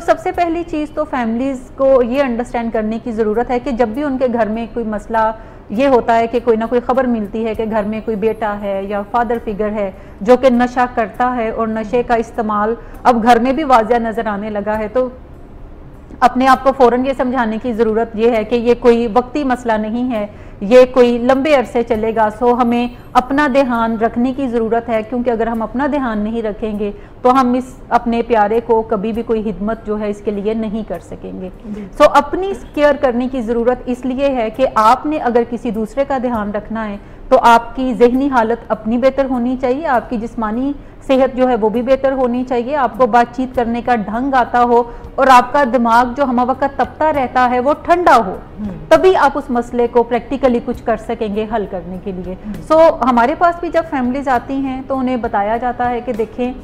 सबसे पहली चीज़ तो फैमिलीज़ को ये अंडरस्टैंड करने की ज़रूरत है कि जब भी उनके घर में कोई मसला ये होता है कि कोई ना कोई ख़बर मिलती है कि घर में कोई बेटा है या फादर फिगर है जो कि नशा करता है और नशे का इस्तेमाल अब घर में भी वाज़िया नज़र आने लगा है, तो अपने आप को फ़ौरन ये समझाने की ज़रूरत ये है कि ये कोई वक्ती मसला नहीं है, ये कोई लंबे अरसे चलेगा। सो हमें अपना ध्यान रखने की ज़रूरत है, क्योंकि अगर हम अपना ध्यान नहीं रखेंगे तो हम इस अपने प्यारे को कभी भी कोई हिदमत जो है इसके लिए नहीं कर सकेंगे। सो अपनी केयर करने की ज़रूरत इसलिए है कि आपने अगर किसी दूसरे का ध्यान रखना है तो आपकी ज़हनी हालत अपनी बेहतर होनी चाहिए, आपकी जिस्मानी सेहत जो है वो भी बेहतर होनी चाहिए, आपको बातचीत करने का ढंग आता हो और आपका दिमाग जो हम वक्त तपता रहता है वो ठंडा हो, तभी आप उस मसले को प्रैक्टिकली कुछ कर सकेंगे हल करने के लिए। सो हमारे पास भी जब फैमिलीज आती हैं तो उन्हें बताया जाता है कि देखें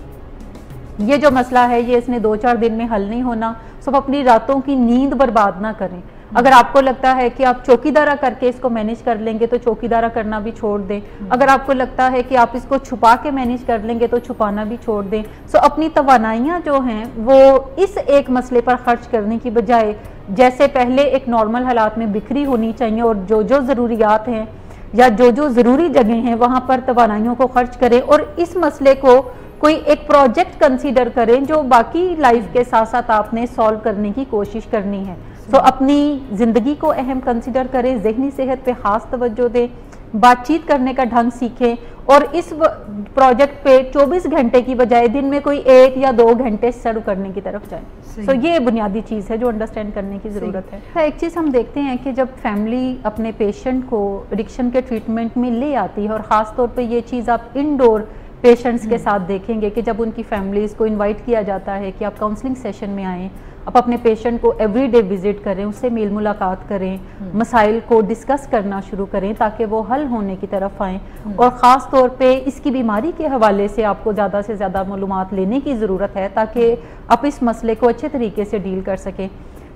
ये जो मसला है ये इसने 2-4 दिन में हल नहीं होना, सो अपनी रातों की नींद बर्बाद ना करें। अगर आपको लगता है कि आप चौकीदारा करके इसको मैनेज कर लेंगे तो चौकीदारा करना भी छोड़ दें, अगर आपको लगता है कि आप इसको छुपा के मैनेज कर लेंगे तो छुपाना भी छोड़ दें। सो अपनी तवानाइयाँ जो हैं वो इस एक मसले पर खर्च करने की बजाय जैसे पहले एक नॉर्मल हालात में बिखरी होनी चाहिए और जो जो ज़रूरियात हैं या जो जो ज़रूरी जगह हैं वहाँ पर तवानाइयों को खर्च करें और इस मसले को कोई एक प्रोजेक्ट कंसीडर करें जो बाकी लाइफ के साथ साथ आपने सॉल्व करने की कोशिश करनी है। सो अपनी ज़िंदगी को अहम कंसीडर करें, ज़हनी सेहत पे ख़ास तवज्जो दें, बातचीत करने का ढंग सीखें और इस प्रोजेक्ट पे 24 घंटे की बजाय दिन में कोई 1 या 2 घंटे सर्व करने की तरफ जाएं। सो ये बुनियादी चीज़ है जो अंडरस्टैंड करने की ज़रूरत है। एक चीज़ हम देखते हैं कि जब फैमिली अपने पेशेंट को एडिक्शन के ट्रीटमेंट में ले आती है और ख़ास तौर पर ये चीज़ आप इंडोर पेशेंट्स के साथ देखेंगे कि जब उनकी फैमिलीज़ को इनवाइट किया जाता है कि आप काउंसलिंग सेशन में आएँ, आप अपने पेशेंट को एवरीडे विजिट करें, उससे मेल मुलाकात करें, मसाइल को डिस्कस करना शुरू करें ताकि वो हल होने की तरफ आएँ और ख़ास तौर पे इसकी बीमारी के हवाले से आपको ज़्यादा से ज़्यादा मालूमात लेने की ज़रूरत है ताकि आप इस मसले को अच्छे तरीके से डील कर सकें।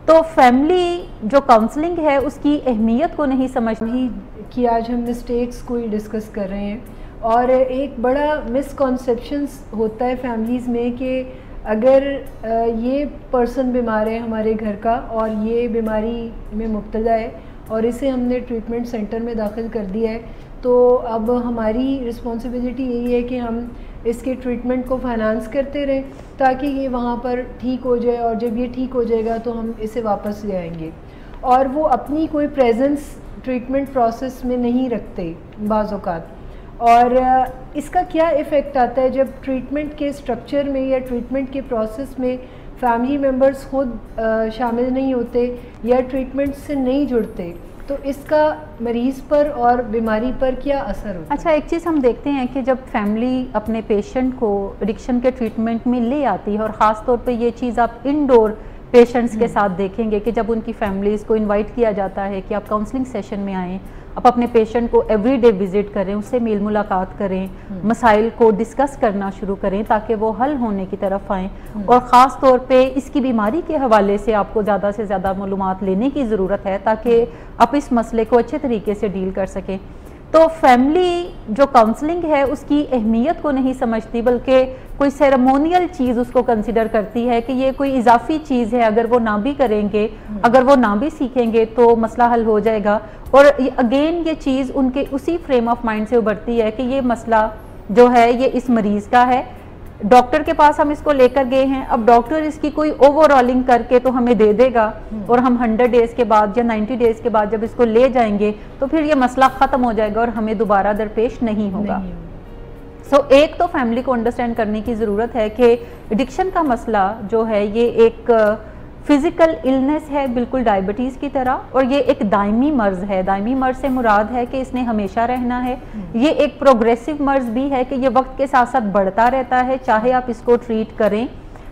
तो फैमिली जो काउंसलिंग है उसकी अहमियत को नहीं समझती कि आज हम मिस्टेक्स को ही डिस्कस कर रहे हैं और एक बड़ा मिसकॉन्सेप्शंस होता है फैमिलीज़ में कि अगर ये पर्सन बीमार है हमारे घर का और ये बीमारी में मुब्तला है और इसे हमने ट्रीटमेंट सेंटर में दाखिल कर दिया है तो अब हमारी रिस्पॉन्सिबिलिटी यही है कि हम इसके ट्रीटमेंट को फाइनेंस करते रहें ताकि ये वहाँ पर ठीक हो जाए और जब ये ठीक हो जाएगा तो हम इसे वापस ले आएंगे। और वो अपनी कोई प्रेजेंस ट्रीटमेंट प्रोसेस में नहीं रखते बाज़ औक़ात। और इसका क्या इफ़ेक्ट आता है जब ट्रीटमेंट के स्ट्रक्चर में या ट्रीटमेंट के प्रोसेस में फैमिली मेम्बर्स खुद शामिल नहीं होते या ट्रीटमेंट से नहीं जुड़ते, तो इसका मरीज़ पर और बीमारी पर क्या असर होता है? अच्छा, एक चीज़ हम देखते हैं कि जब फैमिली अपने पेशेंट को एडिक्शन के ट्रीटमेंट में ले आती है और ख़ास तौर पे ये चीज़ आप इंडोर पेशेंट्स के साथ देखेंगे कि जब उनकी फैमिलीज़ को इनवाइट किया जाता है कि आप काउंसलिंग सेशन में आएँ, आप अपने पेशेंट को एवरीडे विजिट करें, उससे मेल मुलाकात करें, मसाइल को डिस्कस करना शुरू करें ताकि वो हल होने की तरफ आएँ और ख़ास तौर पे इसकी बीमारी के हवाले से आपको ज़्यादा से ज़्यादा मालूमात लेने की ज़रूरत है ताकि आप इस मसले को अच्छे तरीके से डील कर सकें। तो फैमिली जो काउंसलिंग है उसकी अहमियत को नहीं समझती बल्कि कोई सेरेमोनियल चीज़ उसको कंसिडर करती है कि ये कोई इजाफी चीज़ है, अगर वो ना भी करेंगे, अगर वो ना भी सीखेंगे तो मसला हल हो जाएगा। और अगेन ये चीज़ उनके उसी फ्रेम ऑफ माइंड से उभरती है कि ये मसला जो है ये इस मरीज़ का है, डॉक्टर के पास हम इसको लेकर गए हैं, अब डॉक्टर इसकी कोई ओवरऑलिंग करके तो हमें दे देगा और हम 100 डेज़ के बाद या 90 डेज़ के बाद जब इसको ले जाएंगे तो फिर ये मसला ख़त्म हो जाएगा और हमें दोबारा दरपेश नहीं होगा। सो एक तो फैमिली को अंडरस्टैंड करने की ज़रूरत है कि एडिक्शन का मसला जो है ये एक फिज़िकल इलनेस है, बिल्कुल डायबिटीज़ की तरह, और ये एक दायमी मर्ज़ है। दायमी मर्ज़ से मुराद है कि इसने हमेशा रहना है। ये एक प्रोग्रेसिव मर्ज़ भी है कि ये वक्त के साथ साथ बढ़ता रहता है, चाहे आप इसको ट्रीट करें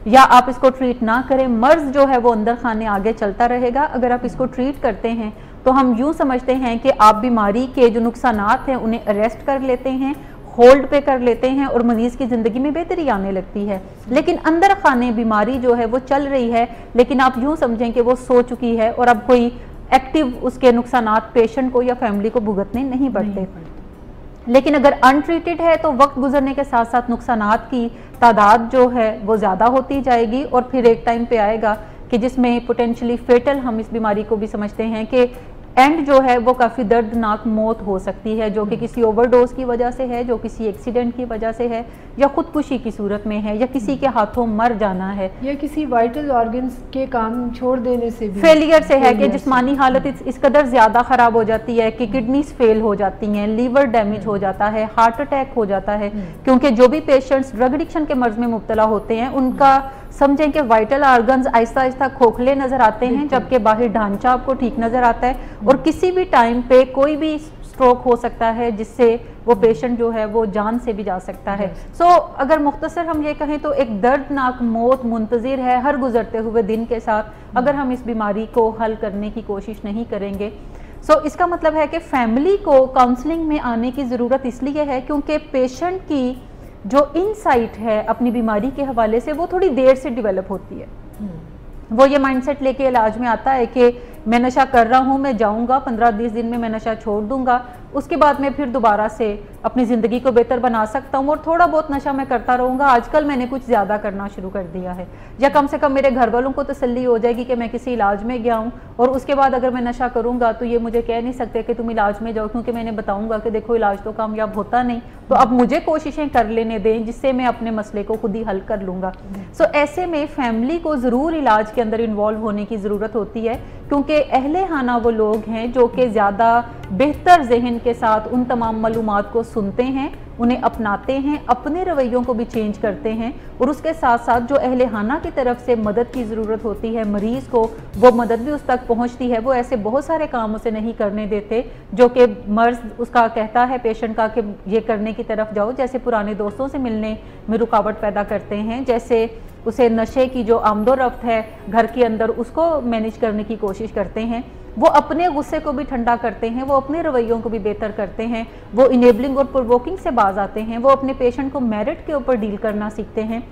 या आप इसको ट्रीट ना करें, मर्ज़ जो है वो अंदर खाने आगे चलता रहेगा। अगर आप इसको ट्रीट करते हैं तो हम यूँ समझते हैं कि आप बीमारी के जो नुकसानात हैं उन्हें अरेस्ट कर लेते हैं, होल्ड पे कर लेते हैं और मरीज़ की ज़िंदगी में बेहतरी आने लगती है। लेकिन अंदर खाने बीमारी जो है वो चल रही है, लेकिन आप यूँ समझें कि वो सो चुकी है और अब कोई एक्टिव उसके नुकसानात पेशेंट को या फैमिली को भुगतने नहीं पड़ते। लेकिन अगर अनट्रीटेड है तो वक्त गुजरने के साथ साथ नुकसानात की तादाद जो है वो ज़्यादा होती जाएगी, और फिर एक टाइम पे आएगा कि जिसमें पोटेंशियली फेटल हम इस बीमारी को भी समझते हैं कि एंड जो है वो काफ़ी दर्दनाक मौत हो सकती है, जो कि किसी ओवरडोज की वजह से है, जो किसी एक्सीडेंट की वजह से है, या खुदकुशी की सूरत में है, या किसी के हाथों मर जाना है, या किसी वाइटल ऑर्गन्स के काम छोड़ देने से भी, फेलियर से है कि जिस्मानी हालत इस कदर ज़्यादा ख़राब हो जाती है कि किडनीज फेल हो जाती हैं, लीवर डैमेज हो जाता है, हार्ट अटैक हो जाता है। क्योंकि जो भी पेशेंट्स ड्रग एडिक्शन के मर्ज में मुब्तला होते हैं उनका समझें कि वाइटल ऑर्गन्स आहिस्ता आहिस्ता खोखले नजर आते हैं, जबकि बाहरी ढांचा आपको ठीक नजर आता है, और किसी भी टाइम पे कोई भी स्ट्रोक हो सकता है जिससे वो पेशेंट जो है वो जान से भी जा सकता है। सो अगर मुख्तसर हम ये कहें तो एक दर्दनाक मौत मुंतज़िर है हर गुजरते हुए दिन के साथ, अगर हम इस बीमारी को हल करने की कोशिश नहीं करेंगे। सो इसका मतलब है कि फैमिली को काउंसलिंग में आने की ज़रूरत इसलिए है क्योंकि पेशेंट की जो इनसाइट है अपनी बीमारी के हवाले से वो थोड़ी देर से डेवलप होती है। वो ये माइंडसेट लेके इलाज में आता है कि मैं नशा कर रहा हूँ, मैं जाऊँगा 15-20 दिन में मैं नशा छोड़ दूंगा, उसके बाद मैं फिर दोबारा से अपनी ज़िंदगी को बेहतर बना सकता हूँ और थोड़ा बहुत नशा मैं करता रहूँगा, आजकल मैंने कुछ ज़्यादा करना शुरू कर दिया है, या कम से कम मेरे घर वालों को तसल्ली हो जाएगी कि मैं किसी इलाज में गया हूँ और उसके बाद अगर मैं नशा करूँगा तो ये मुझे कह नहीं सकते कि तुम इलाज में जाओ, क्योंकि मैंने बताऊँगा कि देखो इलाज तो कामयाब होता नहीं, तो अब मुझे कोशिशें कर लेने दें जिससे मैं अपने मसले को खुद ही हल कर लूँगा। सो ऐसे में फैमिली को ज़रूर इलाज के अंदर इन्वॉल्व होने की ज़रूरत होती है, क्योंकि अहले खाना वो लोग हैं जो कि ज़्यादा बेहतर जहन के साथ उन तमाम मालूमात को सुनते हैं, उन्हें अपनाते हैं, अपने रवैयों को भी चेंज करते हैं, और उसके साथ साथ जो अहले खाना की तरफ से मदद की ज़रूरत होती है मरीज़ को, वो मदद भी उस तक पहुंचती है। वो ऐसे बहुत सारे काम उसे नहीं करने देते जो कि मर्ज उसका कहता है पेशेंट का कि ये करने की तरफ जाओ, जैसे पुराने दोस्तों से मिलने में रुकावट पैदा करते हैं, जैसे उसे नशे की जो आमदोरफ्त है घर के अंदर उसको मैनेज करने की कोशिश करते हैं, वो अपने गुस्से को भी ठंडा करते हैं, वो अपने रवैयों को भी बेहतर करते हैं, वो इनेबलिंग और प्रोवोकिंग से बाज आते हैं, वो अपने पेशेंट को मेरिट के ऊपर डील करना सीखते हैं,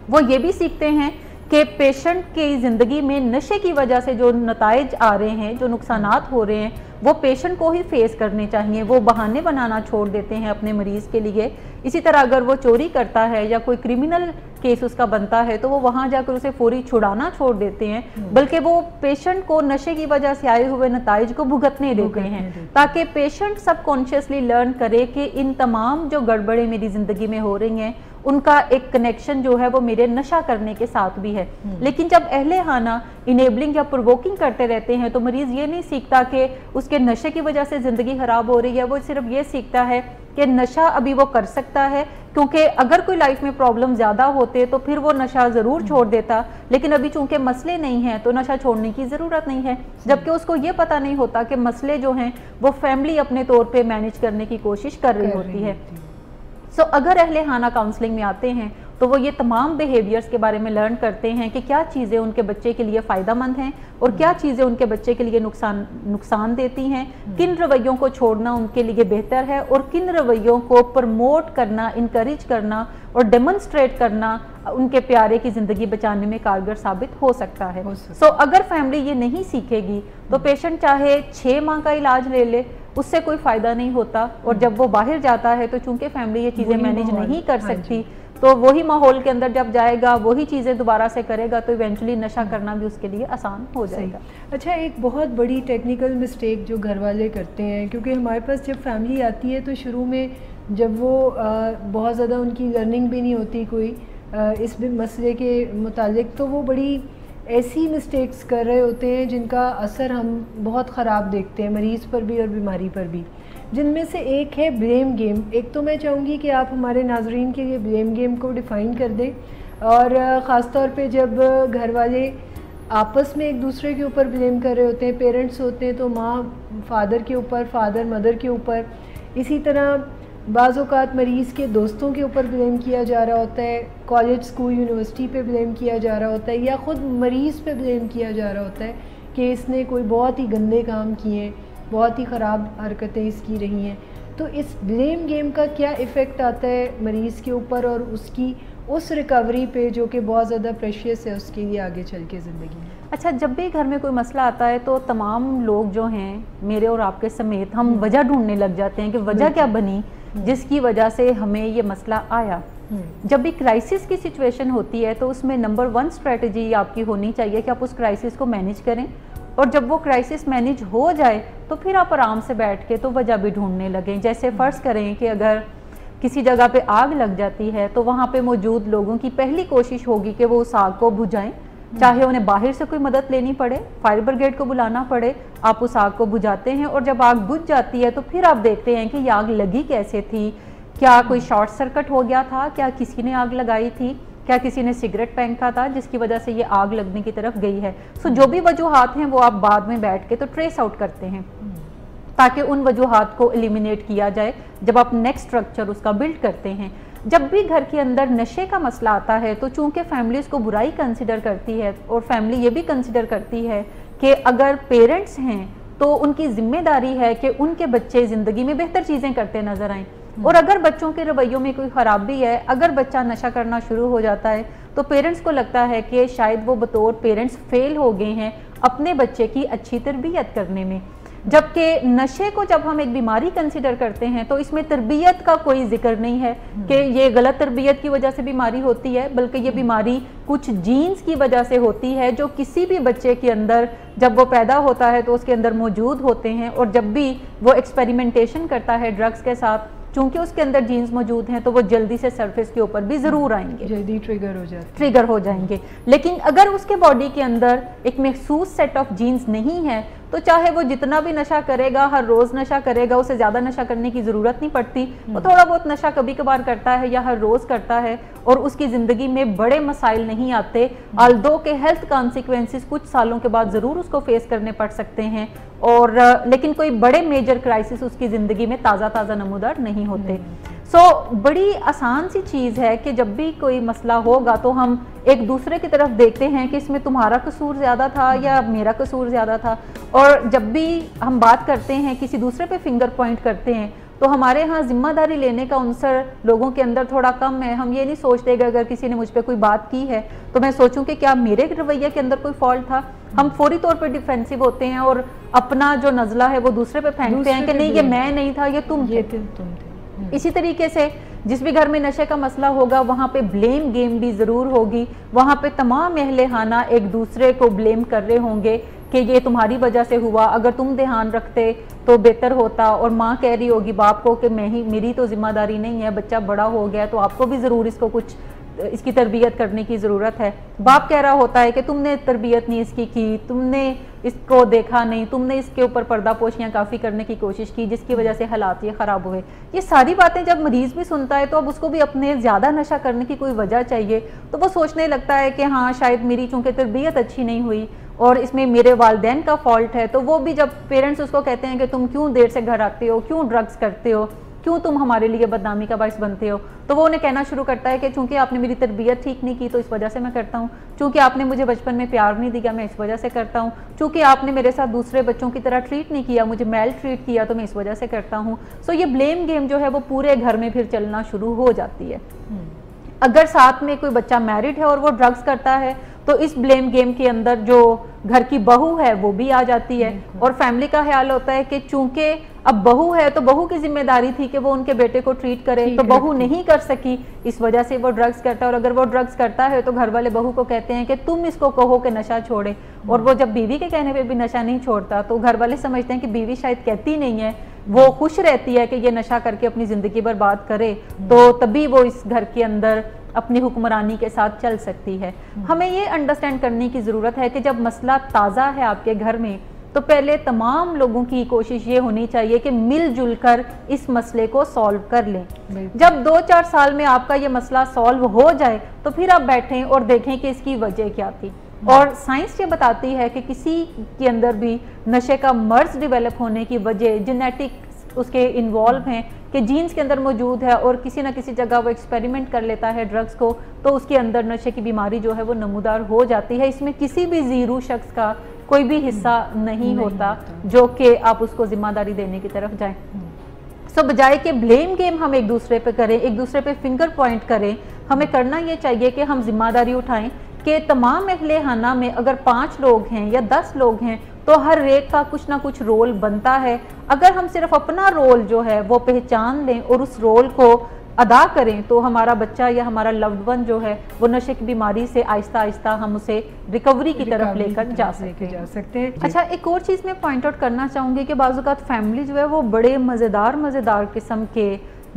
वो ये भी सीखते हैं कि पेशेंट की ज़िंदगी में नशे की वजह से जो नताइज आ रहे हैं, जो नुकसानात हो रहे हैं, वो पेशेंट को ही फेस करने चाहिए। वो बहाने बनाना छोड़ देते हैं अपने मरीज़ के लिए। इसी तरह अगर वो चोरी करता है या कोई क्रिमिनल केस उसका बनता है तो वो वहाँ जाकर उसे फौरी छुड़ाना छोड़ देते हैं, बल्कि वो पेशेंट को नशे की वजह से आए हुए नताइज को भुगतने देते हैं, ताकि पेशेंट सबकॉन्शियसली लर्न करे कि इन तमाम जो गड़बड़े मेरी ज़िंदगी में हो रही हैं उनका एक कनेक्शन जो है वो मेरे नशा करने के साथ भी है। लेकिन जब अहले खाना इनेबलिंग या प्रोवोकिंग करते रहते हैं तो मरीज़ ये नहीं सीखता कि उसके नशे की वजह से ज़िंदगी ख़राब हो रही है, वो सिर्फ ये सीखता है कि नशा अभी वो कर सकता है, क्योंकि अगर कोई लाइफ में प्रॉब्लम ज़्यादा होते तो फिर वो नशा ज़रूर छोड़ देता, लेकिन अभी चूंकि मसले नहीं हैं तो नशा छोड़ने की ज़रूरत नहीं है, जबकि उसको ये पता नहीं होता कि मसले जो हैं वो फैमिली अपने तौर पे मैनेज करने की कोशिश कर रही होती है। सो अगर अहले खाना काउंसलिंग में आते हैं तो वो ये तमाम बिहेवियर्स के बारे में लर्न करते हैं कि क्या चीज़ें उनके बच्चे के लिए फ़ायदेमंद हैं और क्या चीज़ें उनके बच्चे के लिए नुकसान देती हैं, किन रवैयों को छोड़ना उनके लिए बेहतर है और किन रवैयों को प्रमोट करना, इनकरेज करना और डेमोन्स्ट्रेट करना उनके प्यारे की ज़िंदगी बचाने में कारगर साबित हो सकता है। सो अगर फैमिली ये नहीं सीखेगी तो पेशेंट चाहे 6 माह का इलाज ले ले, उससे कोई फ़ायदा नहीं होता, और जब वो बाहर जाता है तो चूंकि फैमिली ये चीज़ें मैनेज नहीं कर सकती तो वही माहौल के अंदर जब जाएगा वही चीज़ें दोबारा से करेगा तो इवेंचुअली नशा करना भी उसके लिए आसान हो जाएगा। अच्छा, एक बहुत बड़ी टेक्निकल मिस्टेक जो घर वाले करते हैं, क्योंकि हमारे पास जब फैमिली आती है तो शुरू में जब वो बहुत ज़्यादा उनकी लर्निंग भी नहीं होती कोई इस मसले के मुतालिक, तो वो बड़ी ऐसी मिस्टेक्स कर रहे होते हैं जिनका असर हम बहुत ख़राब देखते हैं मरीज़ पर भी और बीमारी पर भी, जिनमें से एक है ब्लेम गेम। एक तो मैं चाहूँगी कि आप हमारे नाजरीन के लिए ब्लेम गेम को डिफ़ाइन कर दें, और ख़ास तौर पे जब घर वाले आपस में एक दूसरे के ऊपर ब्लेम कर रहे होते हैं, पेरेंट्स होते हैं तो माँ फादर के ऊपर, फादर मदर के ऊपर, इसी तरह बाज़ औक़ात मरीज़ के दोस्तों के ऊपर ब्लेम किया जा रहा होता है, कॉलेज स्कूल यूनिवर्सिटी पे ब्लेम किया जा रहा होता है, या ख़ुद मरीज़ पे ब्लेम किया जा रहा होता है कि इसने कोई बहुत ही गंदे काम किए, बहुत ही ख़राब हरकतें इसकी रही हैं। तो इस ब्लेम गेम का क्या इफ़ेक्ट आता है मरीज़ के ऊपर और उसकी उस रिकवरी पे जो कि बहुत ज़्यादा प्रेशियस है उसके लिए आगे चल के ज़िंदगी में। अच्छा, जब भी घर में कोई मसला आता है तो तमाम लोग जो हैं, मेरे और आपके समेत, हम वजह ढूंढने लग जाते हैं कि वजह क्या बनी जिसकी वजह से हमें ये मसला आया। जब भी क्राइसिस की सिचुएशन होती है तो उसमें नंबर 1 स्ट्रेटजी आपकी होनी चाहिए कि आप उस क्राइसिस को मैनेज करें, और जब वो क्राइसिस मैनेज हो जाए तो फिर आप आराम से बैठ के तो वजह भी ढूंढने लगें। जैसे फ़र्ज़ करें कि अगर किसी जगह पे आग लग जाती है तो वहाँ पे मौजूद लोगों की पहली कोशिश होगी कि वो उस आग को बुझाएं, चाहे उन्हें बाहर से कोई मदद लेनी पड़े, फायर ब्रिगेड को बुलाना पड़े, आप उस आग को बुझाते हैं। और जब आग बुझ जाती है तो फिर आप देखते हैं कि ये आग लगी कैसे थी, क्या कोई शॉर्ट सर्किट हो गया था, क्या किसी ने आग लगाई थी, क्या किसी ने सिगरेट फेंका था जिसकी वजह से ये आग लगने की तरफ गई है। सो जो भी वजूहात हैं वो आप बाद में बैठ के तो ट्रेस आउट करते हैं ताकि उन वजूहात को एलिमिनेट किया जाए जब आप नेक्स्ट स्ट्रक्चर उसका बिल्ड करते हैं। जब भी घर के अंदर नशे का मसला आता है तो चूंकि फैमिली इसको बुराई कंसिडर करती है और फैमिली ये भी कंसिडर करती है कि अगर पेरेंट्स हैं तो उनकी जिम्मेदारी है कि उनके बच्चे ज़िंदगी में बेहतर चीज़ें करते नजर आएं, और अगर बच्चों के रवैयों में कोई ख़राबी है, अगर बच्चा नशा करना शुरू हो जाता है तो पेरेंट्स को लगता है कि शायद वो बतौर पेरेंट्स फेल हो गए हैं अपने बच्चे की अच्छी तरबियत करने में। जबकि नशे को जब हम एक बीमारी कंसिडर करते हैं तो इसमें तरबियत का कोई जिक्र नहीं है कि ये गलत तरबियत की वजह से बीमारी होती है, बल्कि ये बीमारी कुछ जीन्स की वजह से होती है जो किसी भी बच्चे के अंदर जब वो पैदा होता है तो उसके अंदर मौजूद होते हैं, और जब भी वो एक्सपेरिमेंटेशन करता है ड्रग्स के साथ, चूंकि उसके अंदर जीन्स मौजूद हैं तो वो जल्दी से सरफेस के ऊपर भी जरूर आएंगे, जल्दी ट्रिगर हो जाएंगे। लेकिन अगर उसके बॉडी के अंदर एक महसूस सेट ऑफ जीन्स नहीं है तो चाहे वो जितना भी नशा करेगा, हर रोज नशा करेगा, उसे ज्यादा नशा करने की जरूरत नहीं पड़ती, वो थोड़ा बहुत नशा कभी कभार करता है या हर रोज करता है और उसकी जिंदगी में बड़े मसाइल नहीं आते, अल्दो के हेल्थ कॉन्सिक्वेंसेस कुछ सालों के बाद जरूर उसको फेस करने पड़ सकते हैं, और लेकिन कोई बड़े मेजर क्राइसिस उसकी जिंदगी में ताज़ा नमूदार नहीं होते। बड़ी आसान सी चीज़ है कि जब भी कोई मसला होगा तो हम एक दूसरे की तरफ देखते हैं कि इसमें तुम्हारा कसूर ज़्यादा था या मेरा कसूर ज़्यादा था, और जब भी हम बात करते हैं किसी दूसरे पे फिंगर पॉइंट करते हैं तो हमारे यहाँ जिम्मेदारी लेने का अवसर लोगों के अंदर थोड़ा कम है। हम ये नहीं सोचते कि अगर किसी ने मुझ पर कोई बात की है तो मैं सोचूं कि क्या मेरे रवैये के अंदर कोई फॉल्ट था। हम फौरी तौर पर डिफेंसिव होते हैं और अपना जो नजला है वो दूसरे पे फेंकते हैं कि नहीं ये मैं नहीं था, ये तुम थे। इसी तरीके से जिस भी घर में नशे का मसला होगा वहाँ पे ब्लेम गेम भी ज़रूर होगी, वहाँ पे तमाम अहले खाना एक दूसरे को ब्लेम कर रहे होंगे कि ये तुम्हारी वजह से हुआ, अगर तुम ध्यान रखते तो बेहतर होता, और माँ कह रही होगी बाप को कि मेरी तो जिम्मेदारी नहीं है, बच्चा बड़ा हो गया तो आपको भी ज़रूर इसको कुछ इसकी तरबियत करने की ज़रूरत है। बाप कह रहा होता है कि तुमने तरबियत नहीं इसकी की, तुमने इसको देखा नहीं, तुमने इसके ऊपर पर्दा पोशियाँ काफ़ी करने की कोशिश की जिसकी वजह से हालात ये ख़राब हुए। ये सारी बातें जब मरीज़ भी सुनता है तो अब उसको भी अपने ज़्यादा नशा करने की कोई वजह चाहिए, तो वो सोचने लगता है कि हाँ शायद मेरी चूँकि तरबियत अच्छी नहीं हुई और इसमें मेरे वालिदैन का फॉल्ट है। तो वो भी जब पेरेंट्स उसको कहते हैं कि तुम क्यों देर से घर आते हो, क्यों ड्रग्स करते हो, क्यों तुम हमारे लिए बदनामी का बाइस बनते हो, तो वो उन्हें कहना शुरू करता है कि चूंकि आपने मेरी तरबियत ठीक नहीं की तो इस वजह से मैं करता हूँ, चूंकि आपने मुझे बचपन में प्यार नहीं दिया मैं इस वजह से करता हूँ, चूंकि आपने मेरे साथ दूसरे बच्चों की तरह ट्रीट नहीं किया, मुझे मेल ट्रीट किया तो मैं इस वजह से करता हूँ। सो ये ब्लेम गेम जो है वो पूरे घर में फिर चलना शुरू हो जाती है। अगर साथ में कोई बच्चा मैरिड है और वो ड्रग्स करता है तो इस ब्लेम गेम के अंदर जो घर की बहू है वो भी आ जाती है, और फैमिली का ख्याल होता है कि चूंकि अब बहू है तो बहू की जिम्मेदारी थी कि वो उनके बेटे को ट्रीट करे, तो बहू नहीं कर सकी, इस वजह से वो ड्रग्स करता है। और अगर वो ड्रग्स करता है तो घर वाले बहू को कहते हैं कि तुम इसको कहो कि नशा छोड़े, और वो जब बीवी के कहने पे भी नशा नहीं छोड़ता तो घर वाले समझते हैं कि बीवी शायद कहती नहीं है, वो खुश रहती है कि ये नशा करके अपनी ज़िंदगी बर्बाद करे, तो तभी वो इस घर के अंदर अपनी हुक्मरानी के साथ चल सकती है। हमें ये अंडरस्टैंड करने की ज़रूरत है कि जब मसला ताज़ा है आपके घर में तो पहले तमाम लोगों की कोशिश ये होनी चाहिए कि मिलजुल कर इस मसले को सॉल्व कर लें। जब 2-4 साल में आपका ये मसला सॉल्व हो जाए तो फिर आप बैठें और देखें कि इसकी वजह क्या थी। और साइंस ये बताती है कि किसी के अंदर भी नशे का मर्ज डेवलप होने की वजह जेनेटिक उसके इन्वॉल्व हैं कि जीन्स के अंदर मौजूद है, और किसी ना किसी जगह वो एक्सपेरिमेंट कर लेता है ड्रग्स को तो उसके अंदर नशे की बीमारी जो है वो नमूदार हो जाती है। इसमें किसी भी जीरो शख्स का कोई भी हिस्सा नहीं होता जो कि आप उसको जिम्मेदारी देने की तरफ जाएं। सो बजाय के ब्लेम गेम हम एक दूसरे पे करें, एक दूसरे पे फिंगर पॉइंट करें, हमें करना ये चाहिए कि हम जिम्मेदारी उठाएं कि तमाम अहले खाना में अगर 5 लोग हैं या 10 लोग हैं तो हर एक का कुछ ना कुछ रोल बनता है। अगर हम सिर्फ अपना रोल जो है वो पहचान लें और उस रोल को अदा करें तो हमारा बच्चा या हमारा लव्ड वन जो है वो नशे की बीमारी से आहिस्ता आहिस्ता हम उसे रिकवरी की तरफ लेकर जा सकते हैं। अच्छा, एक और चीज़ मैं पॉइंट आउट करना चाहूँगी कि बाज़ औक़ात फैमिली जो है वो बड़े मज़ेदार किस्म के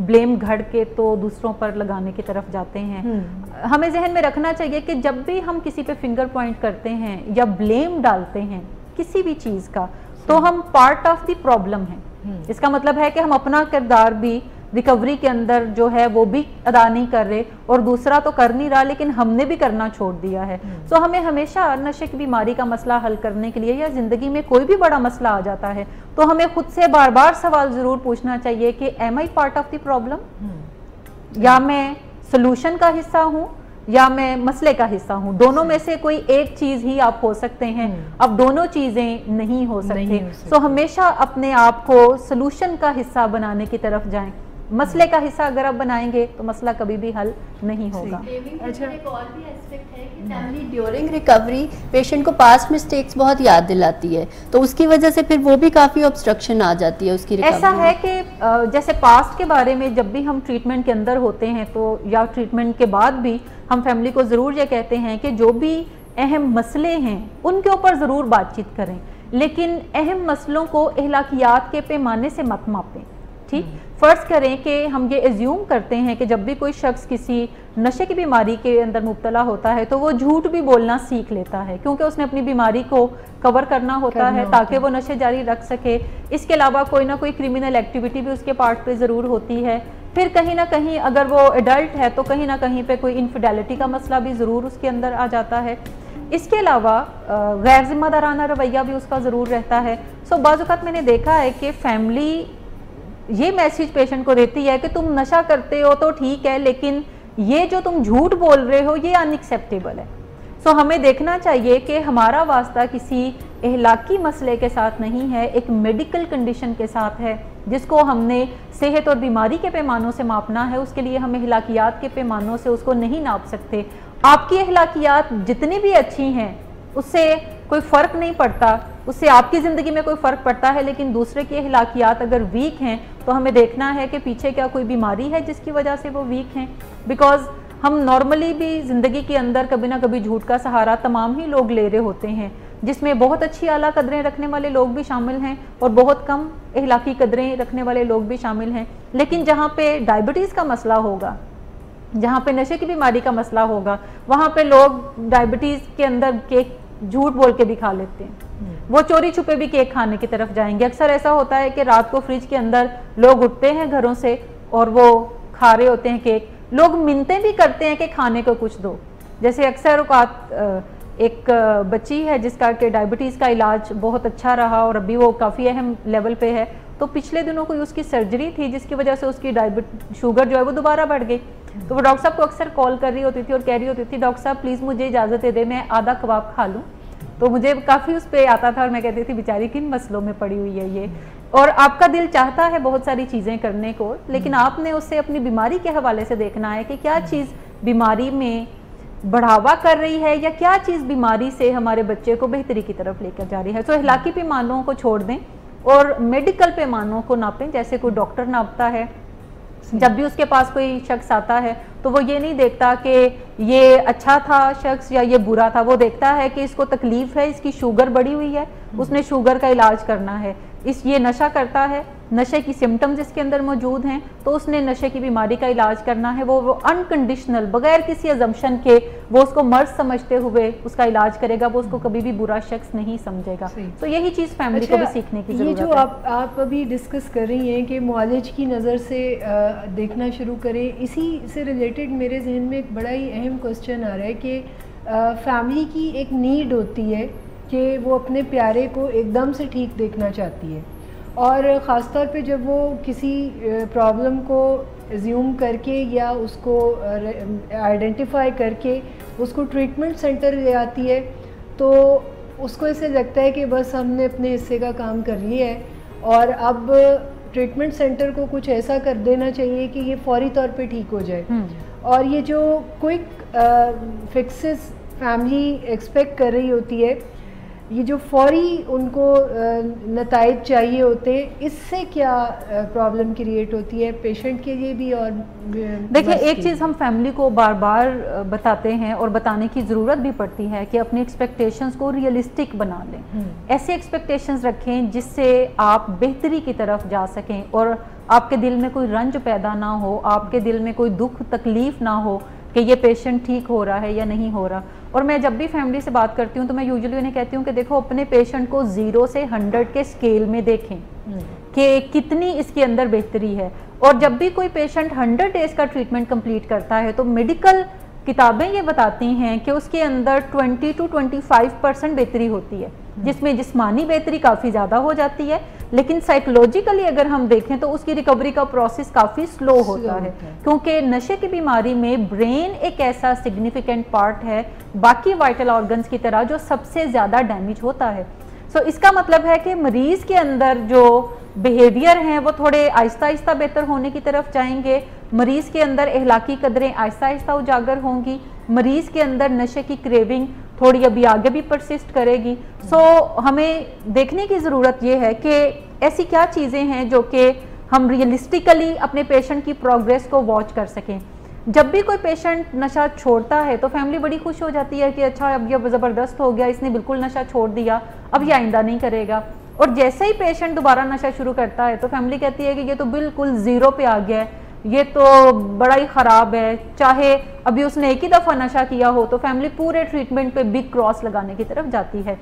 ब्लेम घड़ के तो दूसरों पर लगाने की तरफ जाते हैं। हमें जहन में रखना चाहिए कि जब भी हम किसी पे फिंगर पॉइंट करते हैं या ब्लेम डालते हैं किसी भी चीज़ का, तो हम पार्ट ऑफ द प्रॉब्लम हैं। इसका मतलब है कि हम अपना किरदार भी रिकवरी के अंदर जो है वो भी अदा नहीं कर रहे और दूसरा तो कर नहीं रहा लेकिन हमने भी करना छोड़ दिया है। सो हमें हमेशा नशे की बीमारी का मसला हल करने के लिए या ज़िंदगी में कोई भी बड़ा मसला आ जाता है तो हमें खुद से बार बार सवाल ज़रूर पूछना चाहिए कि am I part of the problem, या मैं सोल्यूशन का हिस्सा हूँ या मैं मसले का हिस्सा हूँ। दोनों में से कोई एक चीज़ ही आप हो सकते हैं, अब दोनों चीज़ें नहीं हो सकते। सो हमेशा अपने आप को सोल्यूशन का हिस्सा बनाने की तरफ जाएं। मसले का हिस्सा अगर आप बनाएंगे तो मसला कभी भी हल नहीं होगा। अच्छा, एक और भी एस्पेक्ट है कि फैमिली ड्यूरिंग रिकवरी पेशेंट को पास्ट मिस्टेक्स बहुत याद दिलाती है, तो उसकी वजह से फिर वो भी काफ़ी ऑब्स्ट्रक्शन आ जाती है उसकी रिकवरी। ऐसा है कि जैसे पास्ट के बारे में जब भी हम ट्रीटमेंट के अंदर होते हैं तो या ट्रीटमेंट के बाद भी हम फैमिली को ज़रूर ये कहते हैं कि जो भी अहम मसले हैं उनके ऊपर ज़रूर बातचीत करें, लेकिन अहम मसलों को अखलाकियात के पैमाने से मत मापें। ठीक, फ़र्ज़ करें कि हम ये एज्यूम करते हैं कि जब भी कोई शख्स किसी नशे की बीमारी के अंदर मुब्तला होता है तो वो झूठ भी बोलना सीख लेता है क्योंकि उसने अपनी बीमारी को कवर करना होता है ताकि वो नशे जारी रख सके। इसके अलावा कोई ना कोई क्रिमिनल एक्टिविटी भी उसके पार्ट पे ज़रूर होती है। फिर कहीं ना कहीं अगर वो एडल्ट है तो कहीं ना कहीं पे कोई इनफिडेलिटी का मसला भी ज़रूर उसके अंदर आ जाता है। इसके अलावा गैर जिम्मेदाराना रवैया भी उसका ज़रूर रहता है। सो बाज़ औक़ात मैंने देखा है कि फैमिली ये मैसेज पेशेंट को देती है कि तुम नशा करते हो तो ठीक है, लेकिन ये जो तुम झूठ बोल रहे हो ये अनएक्सेप्टेबल है। सो हमें देखना चाहिए कि हमारा वास्ता किसी अहलाकी मसले के साथ नहीं है, एक मेडिकल कंडीशन के साथ है जिसको हमने सेहत और बीमारी के पैमानों से मापना है। उसके लिए हम अहलाकियात के पैमानों से उसको नहीं नाप सकते। आपकी अहलाकियात जितनी भी अच्छी हैं उससे कोई फ़र्क नहीं पड़ता, उससे आपकी ज़िंदगी में कोई फ़र्क पड़ता है, लेकिन दूसरे की अखलाकियात अगर वीक हैं तो हमें देखना है कि पीछे क्या कोई बीमारी है जिसकी वजह से वो वीक हैं। बिकॉज़ हम नॉर्मली भी ज़िंदगी के अंदर कभी ना कभी झूठ का सहारा तमाम ही लोग ले रहे होते हैं, जिसमें बहुत अच्छी आला कदरें रखने वाले लोग भी शामिल हैं और बहुत कम अखलाकी कदरें रखने वाले लोग भी शामिल हैं। लेकिन जहाँ पे डायबिटीज़ का मसला होगा, जहाँ पे नशे की बीमारी का मसला होगा, वहाँ पे लोग डायबिटीज़ के अंदर केक झूठ बोल के भी खा लेते हैं, वो चोरी छुपे भी केक खाने की तरफ जाएंगे। अक्सर ऐसा होता है कि रात को फ्रिज के अंदर लोग उठते हैं घरों से और वो खा रहे होते हैं केक। लोग मिन्नतें भी करते हैं कि खाने को कुछ दो। जैसे अक्सर एक बच्ची है जिसका कि डायबिटीज़ का इलाज बहुत अच्छा रहा और अभी वो काफ़ी अहम लेवल पे है, तो पिछले दिनों कोई उसकी सर्जरी थी जिसकी वजह से उसकी शुगर जो है वो दोबारा बढ़ गई। तो वो डॉक्टर साहब को अक्सर कॉल कर रही होती थी और कह रही होती थी, डॉक्टर साहब प्लीज़ मुझे इजाज़त दे, मैं आधा कबाब खा लूँ। तो मुझे काफ़ी उस पर आता था और मैं कहती थी बेचारी किन मसलों में पड़ी हुई है ये। और आपका दिल चाहता है बहुत सारी चीज़ें करने को, लेकिन आपने उससे अपनी बीमारी के हवाले से देखना है कि क्या चीज़ बीमारी में बढ़ावा कर रही है या क्या चीज़ बीमारी से हमारे बच्चे को बेहतरी की तरफ लेकर जा रही है। तो अखलाकी पैमानों को छोड़ दें और मेडिकल पैमानों को नापें, जैसे कोई डॉक्टर नापता है। जब भी उसके पास कोई शख्स आता है तो वो ये नहीं देखता कि ये अच्छा था शख्स या ये बुरा था, वो देखता है कि इसको तकलीफ है, इसकी शुगर बढ़ी हुई है, उसने शुगर का इलाज करना है। ये नशा करता है, नशे की सिम्टम्स इसके अंदर मौजूद हैं, तो उसने नशे की बीमारी का इलाज करना है। वो अनकंडीशनल बगैर किसी अजम्पशन के वो उसको मर्ज समझते हुए उसका इलाज करेगा, वो उसको कभी भी बुरा शख्स नहीं समझेगा। तो यही चीज़ फैमिली को भी सीखने की जरूरत है। ये जो आप अभी डिस्कस कर रही हैं कि मुआलिज की नज़र से देखना शुरू करें, इसी से रिलेटेड मेरे जहन में एक बड़ा ही अहम क्वेश्चन आ रहा है कि फैमिली की एक नीड होती है कि वो अपने प्यारे को एकदम से ठीक देखना चाहती है, और ख़ास तौर पे जब वो किसी प्रॉब्लम को एज्यूम करके या उसको आइडेंटिफाई करके उसको ट्रीटमेंट सेंटर ले आती है, तो उसको ऐसे लगता है कि बस हमने अपने हिस्से का काम कर लिया है और अब ट्रीटमेंट सेंटर को कुछ ऐसा कर देना चाहिए कि ये फौरी तौर पे ठीक हो जाए। और ये जो क्विक फिक्सेस फैमिली एक्सपेक्ट कर रही होती है, ये जो फौरी उनको नताइज चाहिए होते हैं, इससे क्या प्रॉब्लम क्रिएट होती है पेशेंट के लिए भी? और देखिए, एक चीज़ हम फैमिली को बार बार बताते हैं और बताने की ज़रूरत भी पड़ती है कि अपनी एक्सपेक्टेशंस को रियलिस्टिक बना लें। ऐसे एक्सपेक्टेशंस रखें जिससे आप बेहतरी की तरफ जा सकें और आपके दिल में कोई रंज पैदा ना हो, आपके दिल में कोई दुख तकलीफ ना हो कि ये पेशेंट ठीक हो रहा है या नहीं हो रहा। और मैं जब भी फैमिली से बात करती हूँ तो मैं यूजुअली उन्हें कहती हूँ कि देखो, अपने पेशेंट को 0 से 100 के स्केल में देखें कि कितनी इसके अंदर बेहतरी है। और जब भी कोई पेशेंट 100 डेज का ट्रीटमेंट कंप्लीट करता है तो मेडिकल किताबें ये बताती हैं कि उसके अंदर 20 to 25% बेहतरी होती है, जिसमें जिस्मानी बेहतरी काफ़ी ज़्यादा हो जाती है, लेकिन साइकोलॉजिकली अगर हम देखें तो उसकी रिकवरी का प्रोसेस काफ़ी स्लो होता है, क्योंकि नशे की बीमारी में ब्रेन एक ऐसा सिग्निफिकेंट पार्ट है बाकी वाइटल ऑर्गन्स की तरह जो सबसे ज़्यादा डैमेज होता है। सो इसका मतलब है कि मरीज़ के अंदर जो बिहेवियर हैं वो थोड़े आहिस्ता आहिस्ता बेहतर होने की तरफ जाएंगे, मरीज़ के अंदर अखलाकी कदरें आहिस्ता आहिस्ता उजागर होंगी, मरीज़ के अंदर नशे की क्रेविंग थोड़ी अभी आगे भी परसिस्ट करेगी। सो हमें देखने की ज़रूरत ये है कि ऐसी क्या चीज़ें हैं जो कि हम रियलिस्टिकली अपने पेशेंट की प्रोग्रेस को वॉच कर सकें। जब भी कोई पेशेंट नशा छोड़ता है तो फैमिली बड़ी खुश हो जाती है कि अच्छा, अब ये ज़बरदस्त हो गया, इसने बिल्कुल नशा छोड़ दिया, अब ये आइंदा नहीं करेगा। और जैसे ही पेशेंट दोबारा नशा शुरू करता है तो फैमिली कहती है कि ये तो बिल्कुल 0 पे आ गया है, ये तो बड़ा ही ख़राब है। चाहे अभी उसने एक ही दफ़ा नशा किया हो तो फैमिली पूरे ट्रीटमेंट पे बिग क्रॉस लगाने की तरफ जाती है।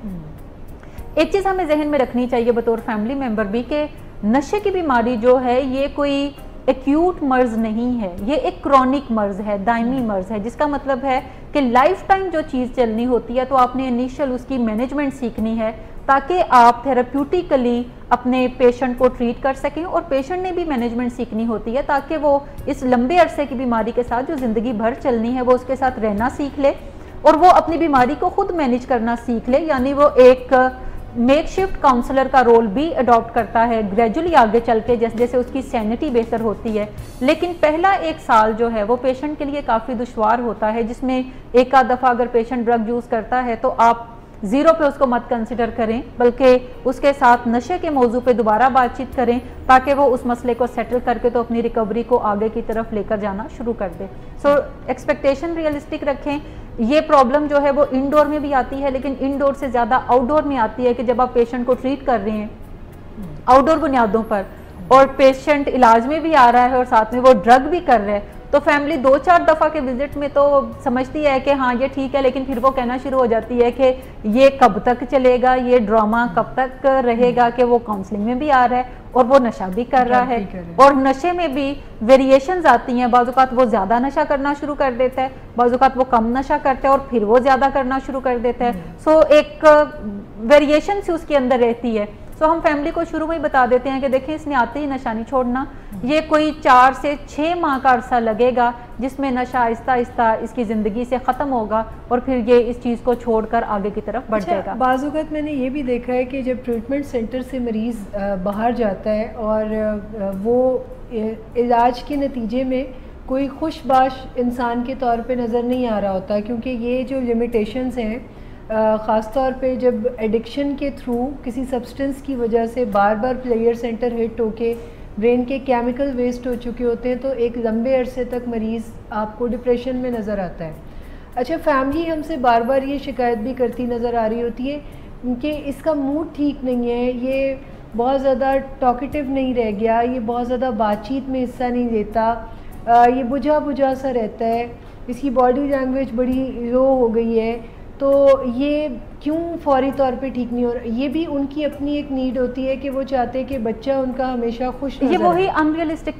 एक चीज़ हमें जहन में रखनी चाहिए बतौर फैमिली मेम्बर भी कि नशे की बीमारी जो है ये कोई एक्यूट मर्ज नहीं है, ये एक क्रॉनिक मर्ज है, दायमी मर्ज है, जिसका मतलब है कि लाइफ टाइम जो चीज़ चलनी होती है तो आपने इनिशियल उसकी मैनेजमेंट सीखनी है ताकि आप थेराप्यूटिकली अपने पेशेंट को ट्रीट कर सकें, और पेशेंट ने भी मैनेजमेंट सीखनी होती है ताकि वो इस लंबे अरसे की बीमारी के साथ जो ज़िंदगी भर चलनी है वो उसके साथ रहना सीख ले और वो अपनी बीमारी को खुद मैनेज करना सीख ले। यानी वो एक मेकशिफ्ट काउंसलर का रोल भी अडॉप्ट करता है ग्रेजुअली आगे चल के, जैसे जैसे उसकी सैनिटी बेहतर होती है। लेकिन पहला 1 साल जो है वो पेशेंट के लिए काफ़ी दुश्वार होता है, जिसमें एक आध दफ़ा अगर पेशेंट ड्रग यूज़ करता है तो आप 0 पे उसको मत कंसिडर करें, बल्कि उसके साथ नशे के मौजू पे दोबारा बातचीत करें ताकि वो उस मसले को सेटल करके तो अपनी रिकवरी को आगे की तरफ लेकर जाना शुरू कर दे। सो एक्सपेक्टेशन रियलिस्टिक रखें। ये प्रॉब्लम जो है वो इंडोर में भी आती है, लेकिन इंडोर से ज़्यादा आउटडोर में आती है कि जब आप पेशेंट को ट्रीट कर रहे हैं आउटडोर बुनियादों पर और पेशेंट इलाज में भी आ रहा है और साथ में वो ड्रग भी कर रहे हैं, तो फैमिली 2-4 दफ़ा के विजिट में तो समझती है कि हाँ ये ठीक है, लेकिन फिर वो कहना शुरू हो जाती है कि ये कब तक चलेगा, ये ड्रामा कब तक रहेगा कि वो काउंसलिंग में भी आ रहा है और वो नशा भी कर रहा है, और नशे में भी वेरिएशंस आती हैं। बाज़-औक़ात वो ज़्यादा नशा करना शुरू कर देता है, बाज़-औक़ात वो कम नशा करता है और फिर वो ज़्यादा करना शुरू कर देता है। सो एक वेरिएशन सी उसके अंदर रहती है। सो हम फैमिली को शुरू में ही बता देते हैं कि देखिए, इसने आते ही नशा नहीं छोड़ना, ये कोई 4 से 6 माह का अरसा लगेगा जिसमें नशा आहिस्ता आहिस्ता इसकी ज़िंदगी से ख़त्म होगा और फिर ये इस चीज़ को छोड़कर आगे की तरफ बढ़ जाएगा। बाज़ औक़ात मैंने ये भी देखा है कि जब ट्रीटमेंट सेंटर से मरीज़ बाहर जाता है और वो इलाज के नतीजे में कोई खुशबाश इंसान के तौर पे नज़र नहीं आ रहा होता, क्योंकि ये जो लिमिटेशंस हैं ख़ास तौर पे जब एडिक्शन के थ्रू किसी सब्सटेंस की वजह से बार बार प्लेयर सेंटर हिट होके ब्रेन के केमिकल वेस्ट हो चुके होते हैं, तो एक लंबे अरसे तक मरीज़ आपको डिप्रेशन में नज़र आता है। अच्छा, फैमिली हमसे बार बार ये शिकायत भी करती नज़र आ रही होती है कि इसका मूड ठीक नहीं है, ये बहुत ज़्यादा टॉकेटिव नहीं रह गया, ये बहुत ज़्यादा बातचीत में हिस्सा नहीं लेता, ये बुझा बुझा सा रहता है, इसकी बॉडी लैंग्वेज बड़ी लो हो गई है, तो ये क्यों फौरी तौर पे ठीक नहीं हो रहा? ये भी उनकी अपनी एक नीड होती है कि वो चाहते हैं कि बच्चा उनका हमेशा खुश नजर आए। ये वही अनरियलिस्टिक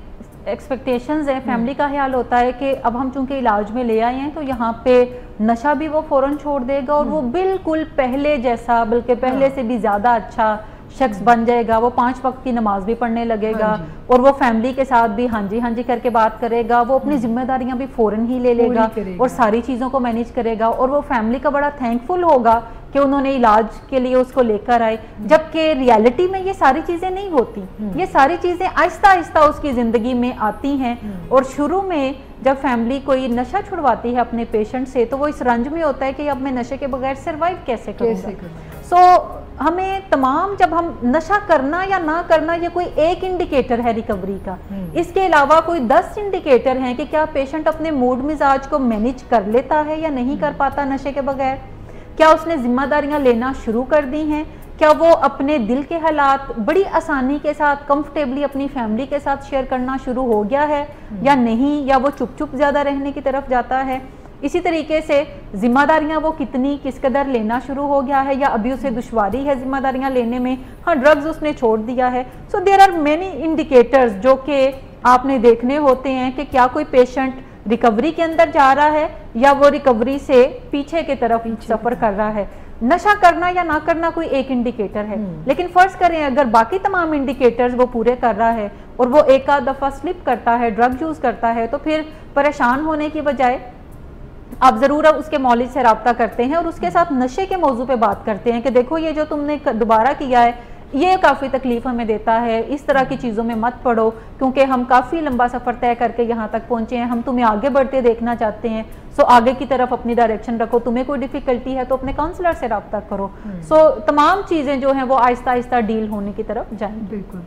एक्सपेक्टेशंस है। फैमिली का ख्याल होता है कि अब हम चूंकि इलाज में ले आए हैं तो यहाँ पे नशा भी वो फ़ौरन छोड़ देगा और वो बिल्कुल पहले जैसा, बल्कि पहले से भी ज़्यादा अच्छा शख्स बन जाएगा। वो 5 वक्त की नमाज भी पढ़ने लगेगा और वो फैमिली के साथ भी हाँ जी करके बात करेगा, वो अपनी जिम्मेदारियां भी फ़ौरन ही ले लेगा और सारी चीज़ों को मैनेज करेगा, और वो फैमिली का बड़ा थैंकफुल होगा कि उन्होंने इलाज के लिए उसको लेकर आए। जबकि रियलिटी में ये सारी चीज़ें नहीं होती, ये सारी चीज़ें आहिस्ता आहिस्ता उसकी ज़िंदगी में आती हैं और शुरू में जब फैमिली कोई नशा छुड़वाती है अपने पेशेंट से, तो वो इस रंज में होता है कि अब मैं नशे के बगैर सर्वाइव कैसे करूँगा। सो हमें तमाम, जब हम नशा करना या ना करना ये कोई एक इंडिकेटर है रिकवरी का, इसके अलावा कोई 10 इंडिकेटर हैं कि क्या पेशेंट अपने मूड मिजाज को मैनेज कर लेता है या नहीं कर पाता नशे के बगैर, क्या उसने जिम्मेदारियां लेना शुरू कर दी हैं, क्या वो अपने दिल के हालात बड़ी आसानी के साथ कंफर्टेबली अपनी फैमिली के साथ शेयर करना शुरू हो गया है या नहीं, या वो चुप चुप ज़्यादा रहने की तरफ जाता है। इसी तरीके से जिम्मेदारियां वो कितनी किस कदर लेना शुरू हो गया है, या अभी उसे दुश्वारी है जिम्मेदारियां लेने में, हाँ ड्रग्स उसने छोड़ दिया है। So there are many indicators जो कि आपने देखने होते हैं कि क्या कोई पेशेंट रिकवरी के अंदर जा रहा है या वो रिकवरी से पीछे की तरफ सफर कर रहा है। नशा करना या ना करना कोई एक इंडिकेटर है, लेकिन फर्ज करें अगर बाकी तमाम इंडिकेटर्स वो पूरे कर रहा है और वो एक आध दफा स्लिप करता है, ड्रग यूज करता है, तो फिर परेशान होने की बजाय आप ज़रूर अब उसके मौलिद से रब्ता करते हैं और उसके साथ नशे के मौजू पे बात करते हैं कि देखो ये जो तुमने दोबारा किया है ये काफ़ी तकलीफ हमें देता है, इस तरह की चीज़ों में मत पड़ो, क्योंकि हम काफ़ी लंबा सफ़र तय करके यहाँ तक पहुँचे हैं, हम तुम्हें आगे बढ़ते देखना चाहते हैं। सो आगे की तरफ अपनी डायरेक्शन रखो, तुम्हें कोई डिफ़िकल्टी है तो अपने काउंसलर से रब्ता करो। सो तमाम चीज़ें जो हैं वो आहिस्ता आहिस्ता डील होने की तरफ जाएंगी। बिल्कुल।